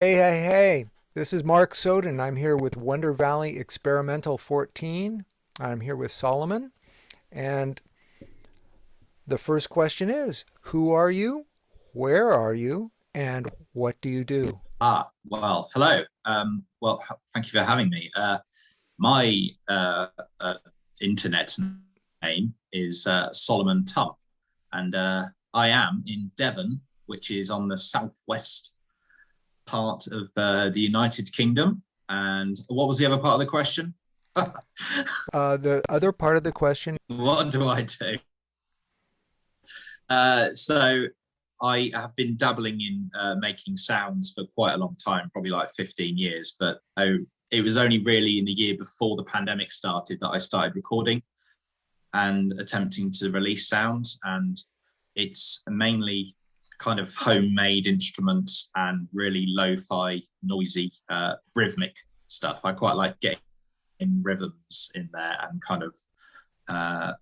Hey. This is Mark Soden. I'm here with Wonder Valley Experimental 14. I'm here with Solomon. And the first question is, who are you? Where are you? And what do you do? Well, hello. Thank you for having me. My internet name is Solomon Tump, and I am in Devon, which is on the southwest part of the United Kingdom. And what was the other part of the question? The other part of the question, What do I do? So I have been dabbling in making sounds for quite a long time, probably like 15 years. But it was only really in the year before the pandemic started that I started recording and attempting to release sounds. And it's mainly kind of homemade instruments and really lo-fi, noisy, rhythmic stuff. I quite like getting rhythms in there and kind of uh,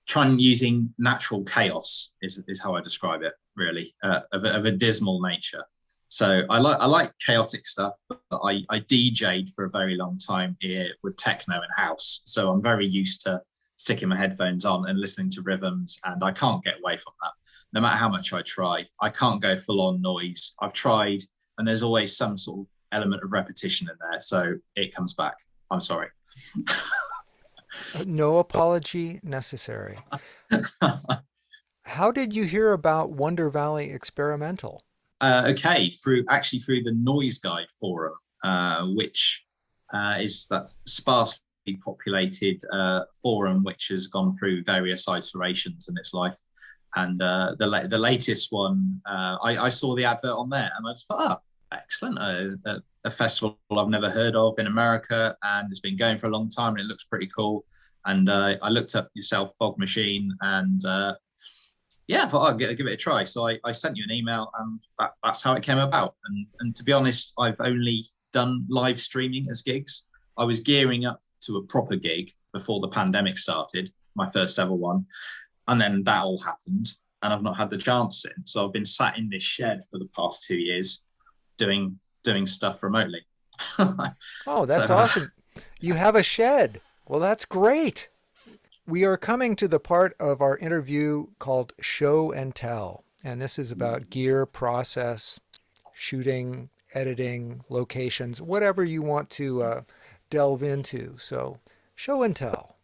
trying using natural chaos is how I describe it, really, of a dismal nature. So I like chaotic stuff, but I DJ'd for a very long time here with techno and house. So I'm very used to sticking my headphones on and listening to rhythms, and I can't get away from that. No matter how much I try, I can't go full on noise. I've tried, and there's always some sort of element of repetition in there, so it comes back. I'm sorry. no apology necessary. How did you hear about Wonder Valley Experimental? Okay, through the Noise Guide forum, which is that sparsely populated forum which has gone through various iterations in its life. And the latest one, I saw the advert on there, and I just thought, oh, excellent, a festival I've never heard of in America, and it's been going for a long time, and it looks pretty cool. And I looked up yourself, Fog Machine, and yeah, I thought I'd give it a try. So I sent you an email, and that's how it came about. And to be honest, I've only done live streaming as gigs. I was gearing up to a proper gig before the pandemic started, my first ever one, and then that all happened, and I've not had the chance since. So I've been sat in this shed for the past 2 years, doing stuff remotely. Oh, So that's awesome. You have a shed. Well, that's great. We are coming to the part of our interview called Show and Tell. And this is about gear, process, shooting, editing, locations, whatever you want to delve into. So, show and tell.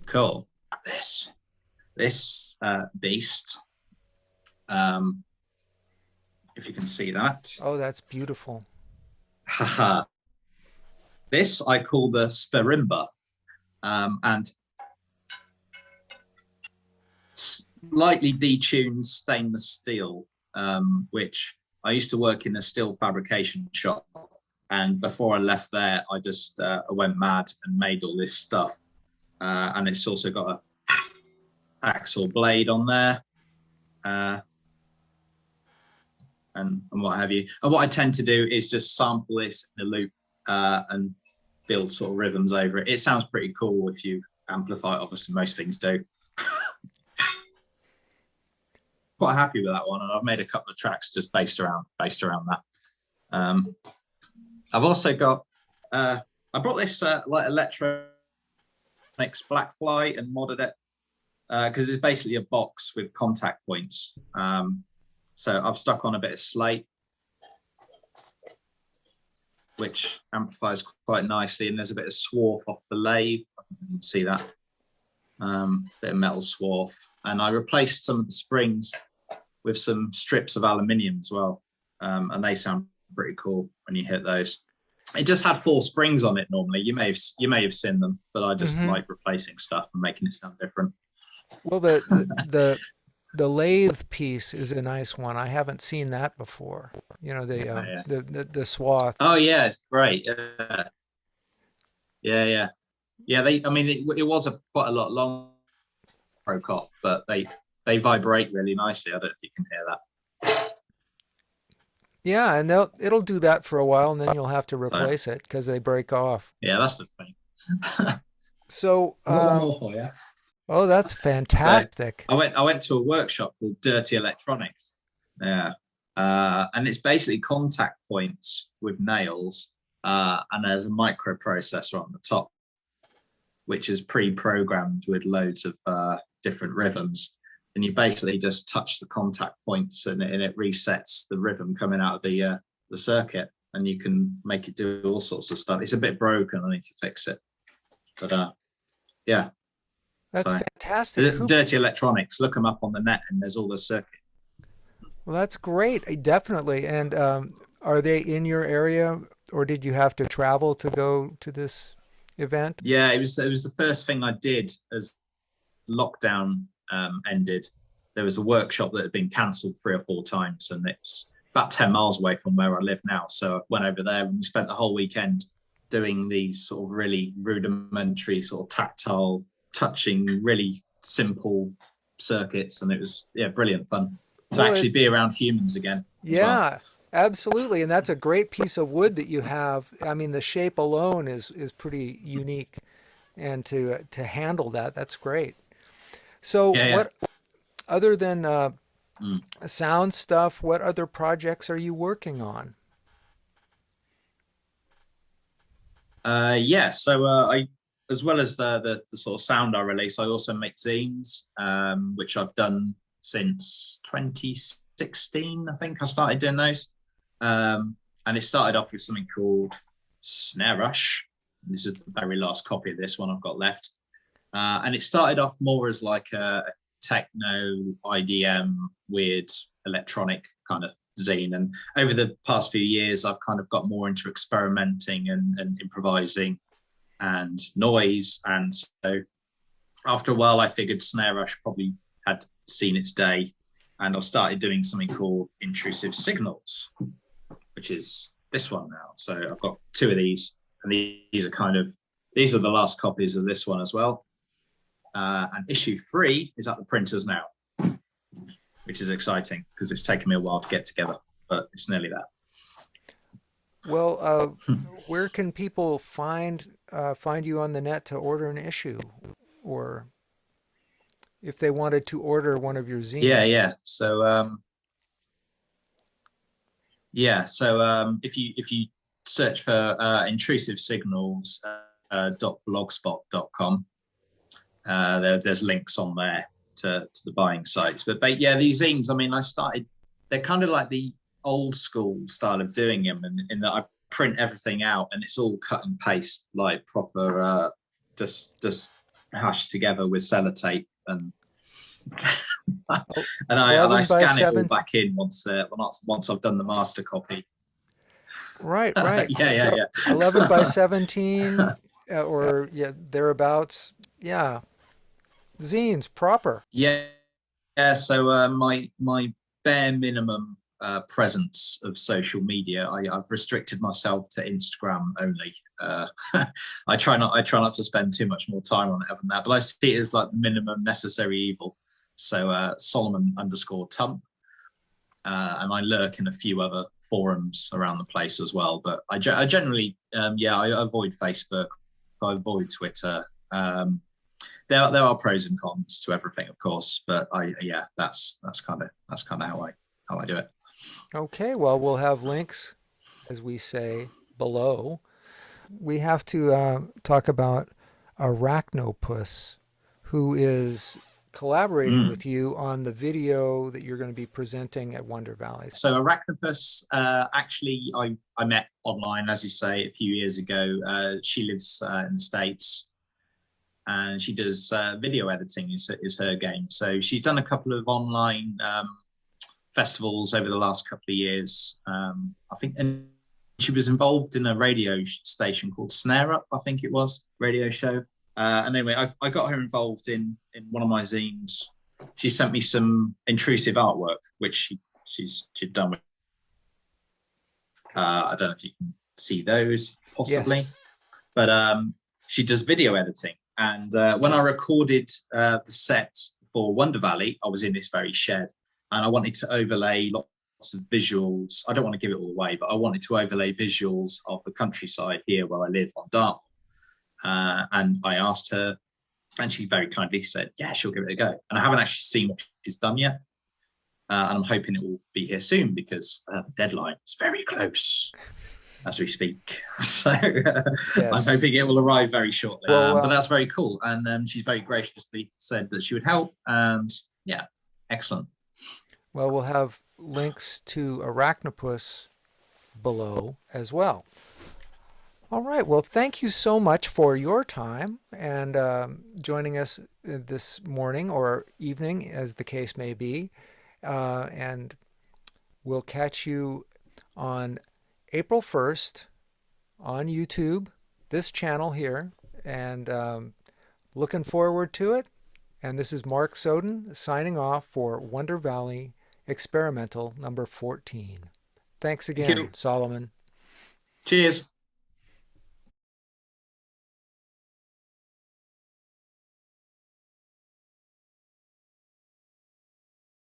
cool. This beast, um, if you can see that. Oh, that's beautiful. Haha. This I call the Sperimba, and slightly detuned stainless steel, which I used to work in a steel fabrication shop. And before I left there, I just I went mad and made all this stuff. And it's also got a axle blade on there, uh, and what have you. And what I tend to do is just sample this in a loop and build sort of rhythms over it. It sounds pretty cool if you amplify it. Obviously, most things do. Quite happy with that one, and I've made a couple of tracks just based around that. Um, I've also got I brought this like electronics Blackfly and modded it because it's basically a box with contact points. So I've stuck on a bit of slate, which amplifies quite nicely, and there's a bit of swarf off the lathe. You can see that bit of metal swarf, and I replaced some of the springs with some strips of aluminium as well, and they sound pretty cool when you hit those. It just had four springs on it normally. You may have seen them, but I just Hmm. like replacing stuff and making it sound different. Well, the lathe piece is a nice one. I haven't seen that before. You know, Yeah, yeah. the swath. Oh yeah, it's great. Yeah. Yeah, I mean, it was a quite a lot long broke off, but they vibrate really nicely. I don't know if you can hear that. Yeah, and it'll do that for a while, and then you'll have to So replace it because they break off. yeah, that's the thing. So, I've got one more for you. oh, that's So fantastic. I went to a workshop called Dirty Electronics. Yeah. And it's basically contact points with nails, and there's a microprocessor on the top, which is pre-programmed with loads of different rhythms. And you basically just touch the contact points, and it resets the rhythm coming out of the circuit, and you can make it do all sorts of stuff. It's a bit broken. I need to fix it, but yeah. That's So fantastic. dirty electronics. Look them up on the net, and there's all the circuit. Well, that's great. Definitely. And are they in your area, or did you have to travel to go to this event? Yeah, it was the first thing I did as lockdown ended. There was a workshop that had been cancelled 3 or 4 times, and it's about 10 miles away from where I live now. So I went over there and we spent the whole weekend doing these sort of really rudimentary, sort of tactile, touching, really simple circuits, and it was brilliant fun to Well, actually be around humans again as well. yeah, absolutely. And that's a great piece of wood that you have. I mean, the shape alone is pretty unique, and to handle that, that's great. So, Yeah, yeah. what other than Mm. sound stuff, what other projects are you working on? Yeah, so I, as well as the sort of sound I release, I also make zines, which I've done since 2016. I think I started doing those, and it started off with something called Snare Rush. This is the very last copy of this one I've got left, and it started off more as like a techno IDM weird electronic kind of zine, and over the past few years I've kind of got more into experimenting and improvising and noise, and so after a while I figured Snare Rush probably had seen its day, and I've started doing something called Intrusive Signals, which is this one now. So I've got 2 of these, and these are the last copies of this one as well. And issue 3 is at the printers now, which is exciting because it's taken me a while to get together, but it's nearly there. Well, where can people find you on the net to order an issue, or if they wanted to order one of your Yeah, zines? yeah. So if you search for intrusive signals .blogspot.com, there's links on there to the buying sites. But yeah, these zines, I mean, they're kind of like the old school style of doing them, in that I print everything out and it's all cut and paste, like proper, just hashed together with sellotape, and Oh, and I 11 by scan it all 7. back in once I've done the master copy. Right, right. Yeah, yeah, So yeah. 11 by 17, or yeah, thereabouts. Yeah, zines proper. Yeah, yeah. So my bare minimum presence of social media, I've restricted myself to Instagram only. I try not to spend too much more time on it other than that. But I see it as like the minimum necessary evil. So Soloman _ Tump. And I lurk in a few other forums around the place as well. But I generally, I avoid Facebook, I avoid Twitter. There are pros and cons to everything, of course, but that's kind of how I do it. Okay, well, we'll have links, as we say, below. We have to talk about Arachnopus, who is collaborating Mm. with you on the video that you're going to be presenting at Wonder Valley. So Arachnopus, actually, I met online, as you say, a few years ago. She lives in the States, and she does video editing is her game. So she's done a couple of online festivals over the last couple of years. I think, and she was involved in a radio station called Snare Up, I think it was, radio show. And anyway, I got her involved in one of my zines. She sent me some intrusive artwork, which she'd done with. I don't know if you can see those possibly, Yes. but she does video editing. And when I recorded the set for Wonder Valley, I was in this very shed, and I wanted to overlay lots of visuals. I don't want to give it all away, but I wanted to overlay visuals of the countryside here where I live on Dartmoor. And I asked her, and she very kindly said, yeah, she'll give it a go. And I haven't actually seen what she's done yet. and I'm hoping it will be here soon because the deadline is very close as we speak. So I'm Yes. hoping it will arrive very shortly. Well, But that's very cool. And she's very graciously said that she would help. And yeah, excellent. well, we'll have links to Arachnopus below as well. All right. Well, thank you so much for your time and joining us this morning or evening, as the case may be. And we'll catch you on April 1st on YouTube, this channel here. And looking forward to it. And this is Mark Soden signing off for Wonder Valley Experimental number 14. Thanks Thank you. again, Solomon. Cheers.